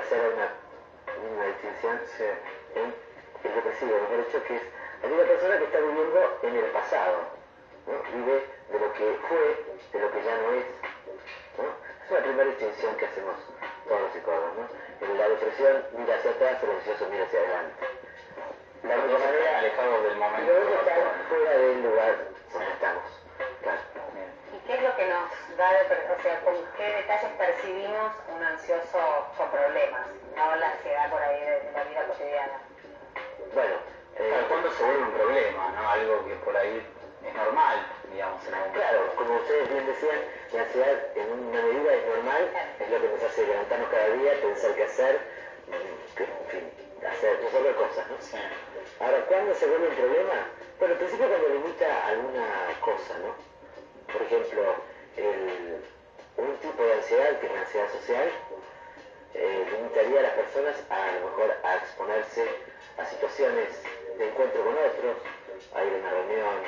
hacer una distinción en el depresivo, mejor dicho, que es aquella persona que está viviendo en el pasado, ¿no? Vive de lo que fue, de lo que ya no es, ¿no? Es una primera distinción que hacemos todos los psicólogos, ¿no? En la depresión mira hacia atrás, el ansioso mira hacia adelante. La única manera, alejados del momento, los dos están fuera del lugar donde estamos. Claro. ¿Y qué es lo que nos da o sea, con qué detalles percibimos un ansioso con problemas, no la ansiedad por ahí de la vida cotidiana? Bueno, ¿cuándo se vuelve un problema, no? Algo que por ahí es normal, digamos, en algún claro, como ustedes bien decían, la ansiedad en una medida es normal, es lo que nos hace levantarnos cada día, pensar qué hacer, en fin, resolver cosas, ¿no? Sí. Ahora, ¿cuándo se vuelve un problema? Bueno, al principio cuando limita alguna cosa, ¿no? Por ejemplo, un tipo de ansiedad, que es la ansiedad social, limitaría a las personas a lo mejor a exponerse a situaciones de encuentro con otros, a ir a una reunión,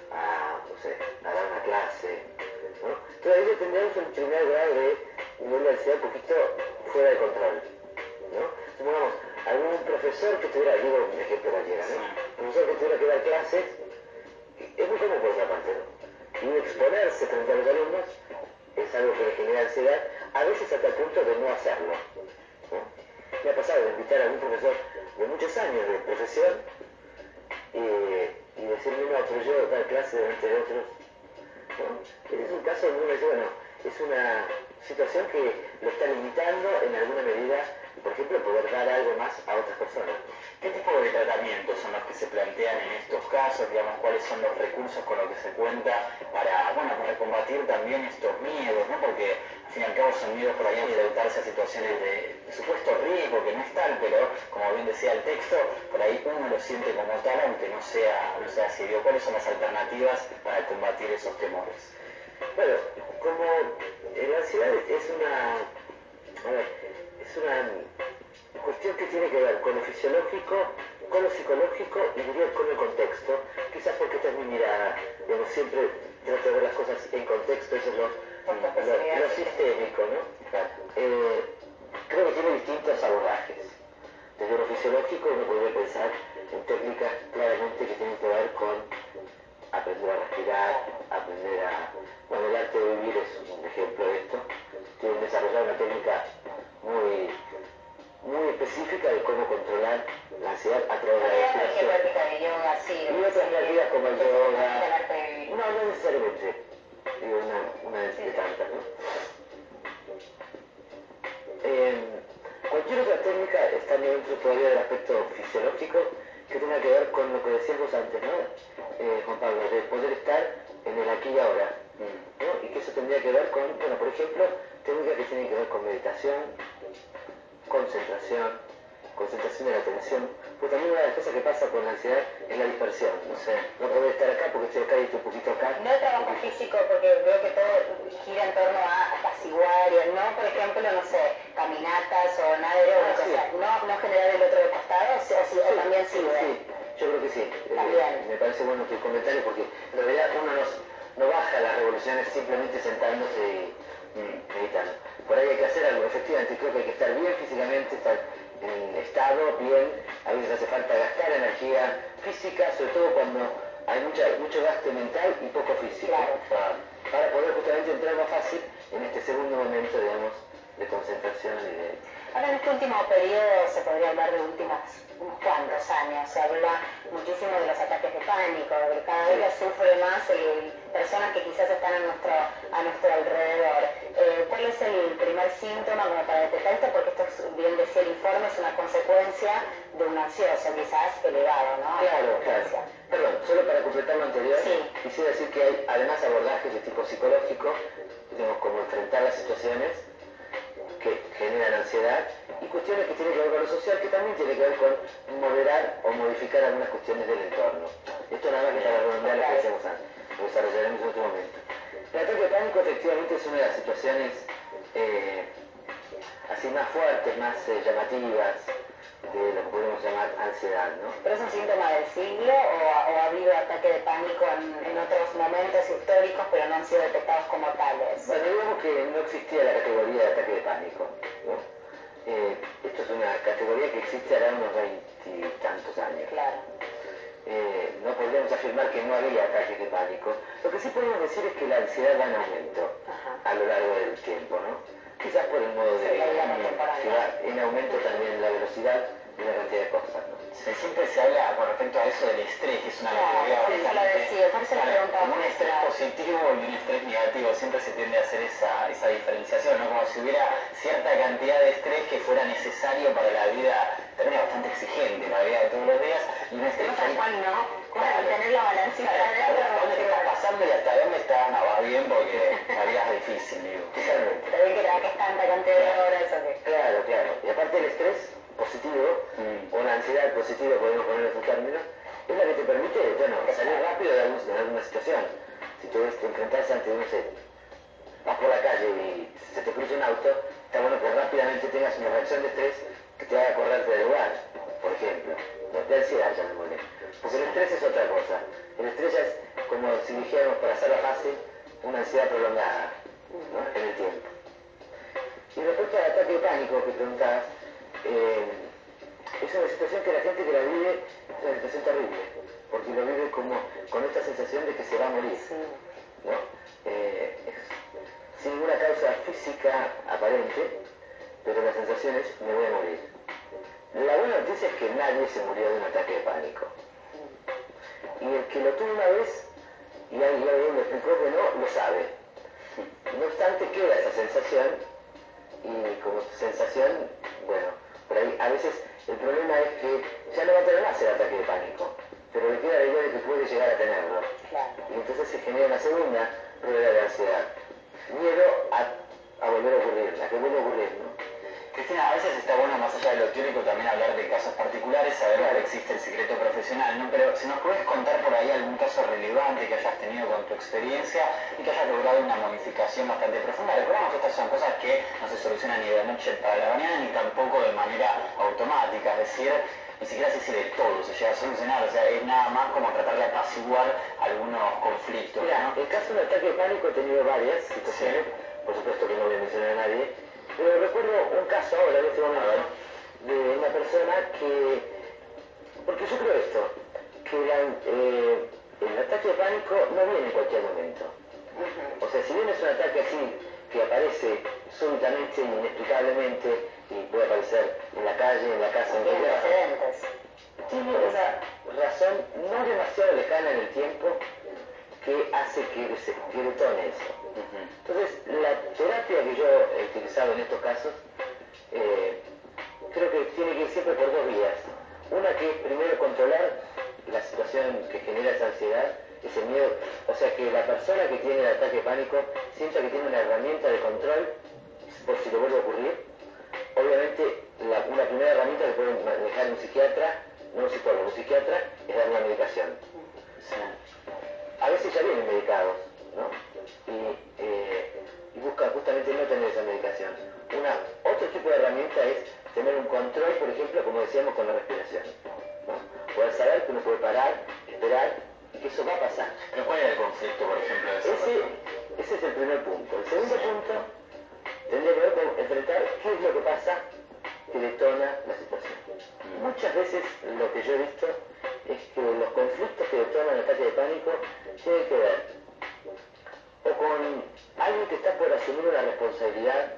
no sé, a dar una clase, ¿no? Entonces ahí tendríamos un primer grado de nivel de ansiedad un poquito fuera de control, ¿no? Supongamos, algún profesor que tuviera, digo un ejemplo cualquiera, ¿no? Profesor que tuviera que dar clases, es muy común por otra parte, ¿no? Y exponerse frente a los alumnos es algo que le genera ansiedad, a veces hasta el punto de no hacerlo, ¿no? Me ha pasado de invitar a algún profesor de muchos años de profesión y decirme, no, pero yo dar clase delante de otros, ¿no? Es un caso muy bueno, es una situación que lo está limitando en alguna medida, por ejemplo, poder dar algo más a otras personas. ¿Qué tipo de tratamientos son los que se plantean en estos casos? Digamos, ¿cuáles son los recursos con los que se cuenta para combatir también estos miedos, ¿no? Porque al fin y al cabo son miedos por ahí a enfrentarse a situaciones de supuesto riesgo, que no es tal, pero como bien decía el texto, por ahí uno lo siente como tal, aunque no sea así. Digo, ¿cuáles son las alternativas para combatir esos temores? Bueno, como la ansiedad es una cuestión que tiene que ver con lo fisiológico, con lo psicológico y diría con el contexto, quizás porque esta es mi mirada, digamos, siempre trato de ver las cosas en contexto, eso es lo sistémico, ¿no? Creo que tiene distintos abordajes. Desde lo fisiológico uno podría pensar en técnicas claramente que tienen que ver con aprender a respirar, aprender bueno, el arte de vivir es un ejemplo de esto. Tienen desarrollado una técnica muy específica de cómo controlar la ansiedad a través de la respiración. Práctica de yoga, sí. Y otras prácticas como el yoga. No, no necesariamente. Digo, una de tantas, ¿no? Cualquier otra técnica estando dentro todavía del aspecto fisiológico que tenga que ver con lo que decíamos antes, ¿no? Juan Pablo, de poder estar en el aquí y ahora, ¿no? Y que eso tendría que ver con, bueno, por ejemplo, técnicas que tienen que ver con meditación, concentración de la atención, pues también una de las cosas que pasa con la ansiedad es la dispersión, no sé, no poder estar acá porque estoy acá y estoy un poquito acá. No el trabajo físico, porque veo que todo gira en torno a apaciguar, no, por ejemplo, no sé, caminatas o nada aeróbico, Sí. O sea, no generar el otro de costado, o también sirve. Sí, yo creo que sí. También. Me parece bueno tu comentario porque en realidad uno no baja las revoluciones simplemente sentándose y meditando. Por ahí hay que hacer algo, efectivamente, creo que hay que estar bien físicamente, estar en estado, bien, a veces hace falta gastar energía física, sobre todo cuando hay mucho gasto mental y poco físico. Claro. Para poder justamente entrar más fácil en este segundo momento, digamos, de concentración y de... Ahora en este último periodo se podría hablar de unos cuantos años, se habla muchísimo de los ataques de pánico, de que cada vez lo sufre más personas que quizás están a nuestro alrededor. ¿Cuál es el primer síntoma como para detectar esto? Porque esto, bien decía el informe, es una consecuencia de un ansioso quizás elevado, ¿no? Claro. Perdón, solo para completar lo anterior, quisiera decir que hay además abordajes de tipo psicológico, digamos, como enfrentar las situaciones que generan ansiedad y cuestiones que tienen que ver con lo social, que también tiene que ver con moderar o modificar algunas cuestiones del entorno. Esto nada más que para redondear lo que decíamos antes, lo desarrollaremos en otro momento. El ataque de pánico efectivamente es una de las situaciones así más fuertes, más llamativas de lo que podemos llamar ansiedad, ¿no? ¿Pero es un síntoma del siglo o ha habido ataque de pánico en otros momentos históricos pero no han sido detectados como tales? Bueno, digamos que no existía la categoría de ataque de pánico, ¿no? Esto categoría que existe hará unos 20 y tantos años. Claro. No podríamos afirmar que no había ataques de pánico. Lo que sí podemos decir es que la ansiedad va en aumento a lo largo del tiempo, ¿no? Quizás por el modo de vida, que va en aumento también la velocidad de una cantidad de cosas, ¿no? Siempre se habla con respecto a eso del estrés, que es una categoría por eso lo decía, por eso le preguntaba. como un estrés positivo y un estrés negativo, siempre se tiende a hacer esa diferenciación, ¿no? Como si hubiera cierta cantidad de estrés que fuera necesario para la vida, también bastante exigente, para la vida de todos los días, y un estrés tal cual no, claro, tener la balancita hasta dónde te estás pasando y hasta dónde estás, no, va bien porque la vida es difícil, digo. Totalmente. Está bien que trabajes tanta cantidad de horas o qué. Claro, claro. Y aparte el estrés positivo, o la ansiedad positiva, podemos poner estos términos, es la que te permite, bueno, salir rápido de alguna situación. Si tú te enfrentas ante, no sé, vas por la calle y se te cruza un auto, está bueno que rápidamente tengas una reacción de estrés que te haga correrte del lugar, por ejemplo. De ansiedad, llamémosle. Porque el estrés es otra cosa. El estrés ya es, como si dijéramos, para hacerlo fácil, una ansiedad prolongada, ¿no? En el tiempo. Y respecto al ataque de pánico que preguntabas, es una situación que la gente que la vive es una situación terrible, porque lo vive como con esta sensación de que se va a morir, ¿no? Sin ninguna causa física aparente, pero la sensación es me voy a morir. La buena noticia es que nadie se murió de un ataque de pánico. Y el que lo tuvo una vez, y alguien le explicó que no, lo sabe. No obstante, queda esa sensación, y como sensación, bueno, por ahí a veces el problema es que ya no va a tener más el ataque de pánico, pero le queda la idea de que puede llegar a tenerlo. Y entonces se genera una segunda rueda de ansiedad. Miedo a volver a ocurrir, a que vuelva a ocurrir, ¿no? Cristina, a veces está bueno, más allá de lo teórico, también hablar de casos particulares. Sabemos que existe el secreto profesional, ¿no? Pero si nos puedes contar por ahí algún caso relevante que hayas tenido con tu experiencia y que hayas logrado una modificación bastante profunda. Recordamos que estas son cosas que no se solucionan ni de la noche para la mañana ni tampoco de manera automática, es decir, ni siquiera sé si de todo se llega a solucionar, o sea, es nada más como tratar de apaciguar algunos conflictos, ¿no? En caso de un ataque de pánico he tenido varias situaciones, por supuesto que no voy a mencionar a nadie, pero recuerdo un caso ahora en este momento de una persona que, porque yo creo esto, que el ataque de pánico no viene en cualquier momento. O sea, si bien es un ataque así que aparece súbitamente, inexplicablemente, y puede aparecer en la calle, en la casa, en cualquier lado, tiene una razón no demasiado lejana en el tiempo que hace que detone eso. Entonces, la terapia que yo he utilizado en estos casos, creo que tiene que ir siempre por dos vías. Una que es primero controlar la situación que genera esa ansiedad, ese miedo, o sea que la persona que tiene el ataque de pánico sienta que tiene una herramienta de control por si le vuelve a ocurrir. Obviamente, una primera herramienta que puede manejar un psiquiatra, no un psicólogo, un psiquiatra, es dar una medicación. A veces ya vienen medicados, ¿no? Y buscan justamente no tener esa medicación. Otro tipo de herramienta es tener un control, por ejemplo, como decíamos, con la respiración, ¿no? Poder saber que uno puede parar, esperar, y que eso va a pasar. ¿Pero cuál era el conflicto, por ejemplo, de esa persona? Ese es el primer punto. El segundo punto tendría que ver con enfrentar qué es lo que pasa que detona la situación. Muchas veces lo que yo he visto es que los conflictos que detonan el ataque de pánico tienen que ver o con alguien que está por asumir una responsabilidad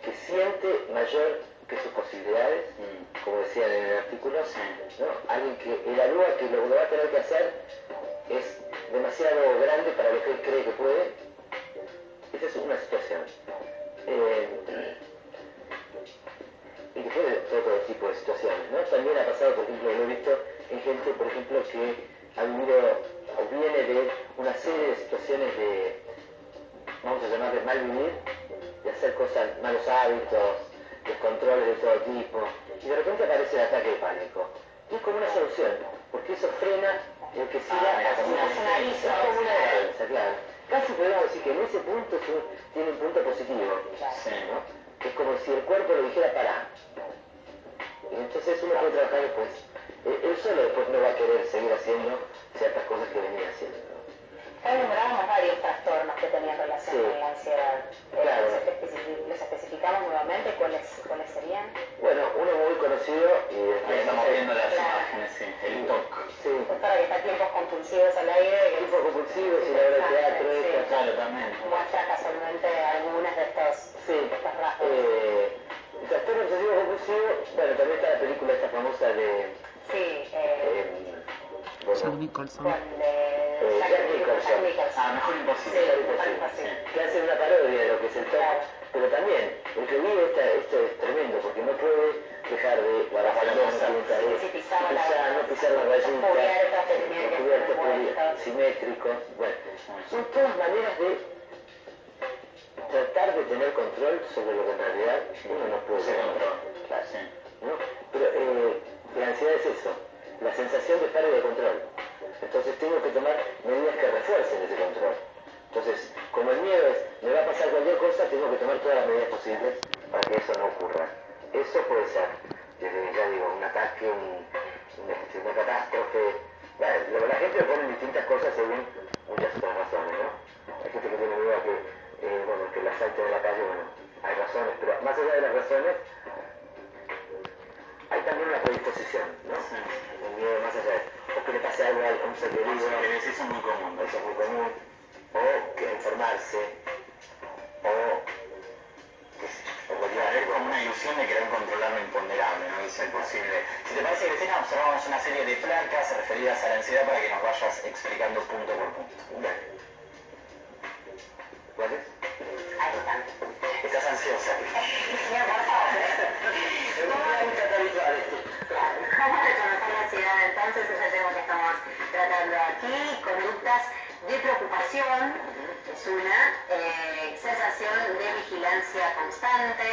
que siente mayor que sus posibilidades, como decían en el artículo, ¿no? Alguien que evalúa que lo que va a tener que hacer es demasiado grande para lo que él cree que puede. Esa es una situación. Y después de todo tipo de situaciones, ¿no? También ha pasado, por ejemplo, lo he visto en gente, por ejemplo, que ha vivido o viene de una serie de situaciones de, vamos a llamar de mal vivir, de hacer cosas, malos hábitos, descontroles de todo tipo, y de repente aparece el ataque de pánico. Y es como una solución, porque eso frena el que siga así. Es como una defensa, claro. Casi podemos decir que en ese punto tiene un punto positivo, ¿no? Es como si el cuerpo le dijera pará. Y entonces uno puede trabajar después. Él solo después no va a querer seguir haciendo ciertas cosas que venía haciendo. Nombrábamos varios trastornos que tenían relación con la ansiedad. Claro. ¿Los especificamos nuevamente? ¿Cuáles serían? Bueno, uno muy conocido y Ahí estamos viendo las Claro. imágenes, sí, el TOC. Sí. Para que está tiempos compulsivos al aire. Tipos compulsivos y la obra de teatro, Sí. esta. Claro, también. Muestra casualmente algunas de estos rasgos. El trastorno obsesivo compulsivo, bueno, también está la película esta famosa de... Sí, Jack Nicholson. con Jack Nicholson. Ah, Mejor Imposible. Sí, Mejor Imposible. Que hacen una parodia de lo que es el TOC. Claro. Pero también, el que vive esto es tremendo, porque no puede dejar de lavarse las manos, Si pisamos no pisar la rayita, los cubiertos que tenían que estar cubiertos puestos. simétricos. Bueno, son todas maneras de tratar de tener control sobre lo que en realidad uno no puede Se controla. Claro. Sí. ¿No? Pero la ansiedad es eso, la sensación de pérdida de control. Entonces tengo que tomar medidas que refuercen ese control. Entonces, como el miedo es, me va a pasar cualquier cosa, tengo que tomar todas las medidas posibles para que eso no ocurra. Eso puede ser, desde, ya digo, un ataque, una catástrofe. Bueno, la gente lo pone en distintas cosas según muchas otras razones, ¿no? Hay gente que tiene miedo a que, bueno, que la asalten en la calle, bueno, hay razones, pero más allá de las razones, hay también una predisposición, ¿no? Sí. El miedo más allá de, o que le pase algo a un ser querido, Eso es muy común. eso es muy común, o que enfermarse, o Claro, es como una ilusión de querer controlar lo imponderable, ¿no? Y ser posible. Si te parece, Cristina, observamos una serie de placas referidas a la ansiedad para que nos vayas explicando punto por punto. Dale. ¿Cuáles? Ahí están. Estás ansiosa. Mira, por favor. Es un catalizador esto. Claro. ¿Cómo reconocer la ansiedad? Entonces es el tema que estamos tratando aquí. Conductas de preocupación es una, sensación de vigilancia constante,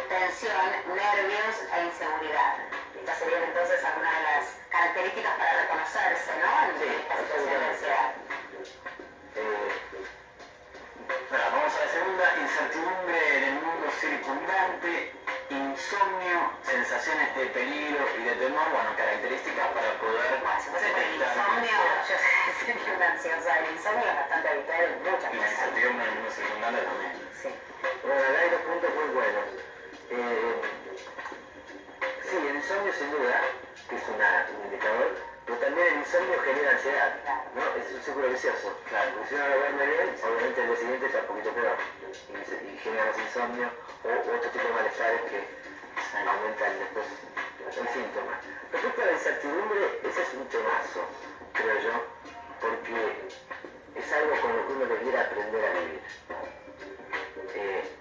tensión, nervios e inseguridad. Estas serían entonces algunas de las características para reconocerse, ¿no? En esta situación de ansiedad. Ahora, vamos a la segunda, incertidumbre del mundo circundante, insomnio, sensaciones de peligro y de temor, bueno, características para poder Bueno, si fuese por el detectar insomnio, ansiedad. yo sería una ansiosa. El insomnio es bastante habitual en muchas Y la personas. incertidumbre del mundo circundante también. Sí. Bueno, acá hay dos puntos muy buenos. Sí, el insomnio sin duda, que es un indicador, pero también el insomnio genera ansiedad, ¿no? Es un círculo vicioso. Claro. Porque si uno no duerme bien, obviamente el día siguiente está un poquito peor. Y genera más insomnio o otro tipo de malestares que aumentan después el síntoma. Respecto a la incertidumbre, ese es un temazo, creo yo, porque es algo con lo que uno debiera aprender a vivir.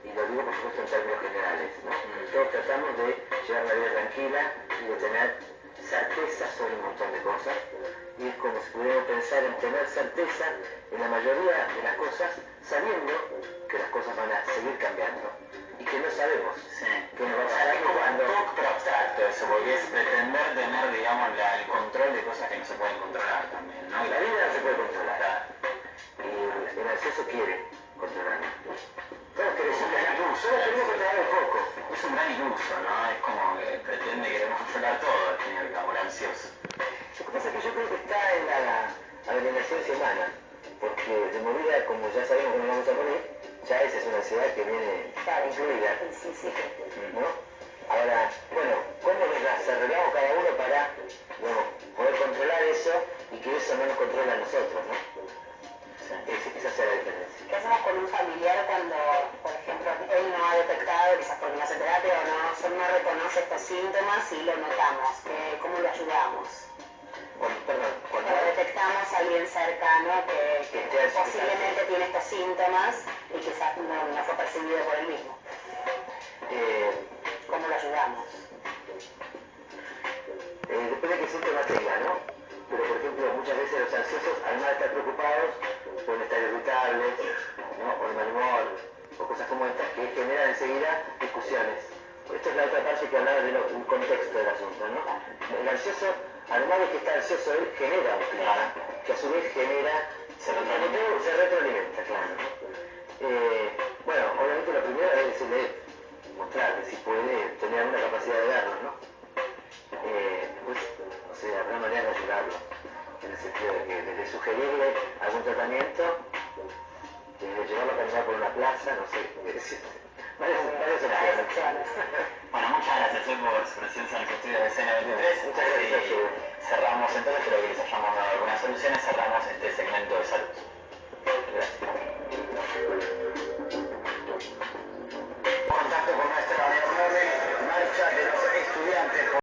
Y lo digo por supuesto en términos generales, ¿no? Todos tratamos de llevar una vida tranquila y de tener certeza sobre un montón de cosas, y es como si pudiéramos pensar en tener certeza en la mayoría de las cosas, sabiendo que las cosas van a seguir cambiando y que no sabemos Sí. qué nos va a O sea, pasar es como un cuando. TOC pero abstracto eso, porque es pretender tener, digamos, el control de cosas que no se pueden controlar también, ¿no? La vida no se puede controlar. Claro. Y el ansioso quiere controlarla. Todos queremos Es un gran iluso. Todos queremos controlar un poco. Es un gran iluso, ¿no? Es como que pretende querer controlar todo, al fin y al cabo, el ansioso. Lo que pasa es que yo creo que está en la inocencia humana, porque de movida, como ya sabemos que nos vamos a morir, ya esa es una ansiedad que viene incluida, Sí. ¿no? Ahora, bueno, ¿cómo nos las arreglamos cada uno para, digamos, poder controlar eso y que eso no nos controle a nosotros, ¿no? Esa será la diferencia. ¿Qué hacemos con un familiar cuando, por ejemplo, él no ha detectado, quizás porque no hace terapia o no reconoce estos síntomas y lo notamos? ¿Cómo lo ayudamos? Cuando detectamos a alguien cercano que posiblemente tiene estos síntomas y quizás no fue percibido por él mismo. ¿Cómo lo ayudamos? Depende de qué síntomas tenga, ¿no? Pero, por ejemplo, muchas veces los ansiosos, además de estar preocupados, pueden estar irritables, ¿no? O de mal humor, o cosas como estas que generan enseguida discusiones. Esta es la otra parte que hablaba del contexto del asunto, ¿no? El ansioso, además de que está ansioso él, genera un clima, que a su vez genera, se retroalimenta, claro, ¿no? Bueno, obviamente lo primero es decirle, mostrarle si puede tener alguna capacidad de verlo, ¿no? Pues, o sea, habrá manera de ayudarlo, en el sentido de que desde sugerirle algún tratamiento, desde llevarlo a caminar por una plaza, no sé, varias opciones. Bueno, muchas gracias. usted por su presencia en los estudios de CN23. Muchas gracias. Cerramos entonces, espero que les hayamos dado algunas soluciones, cerramos este segmento de salud. Gracias. Contacto con nuestra enorme marcha de los estudiantes.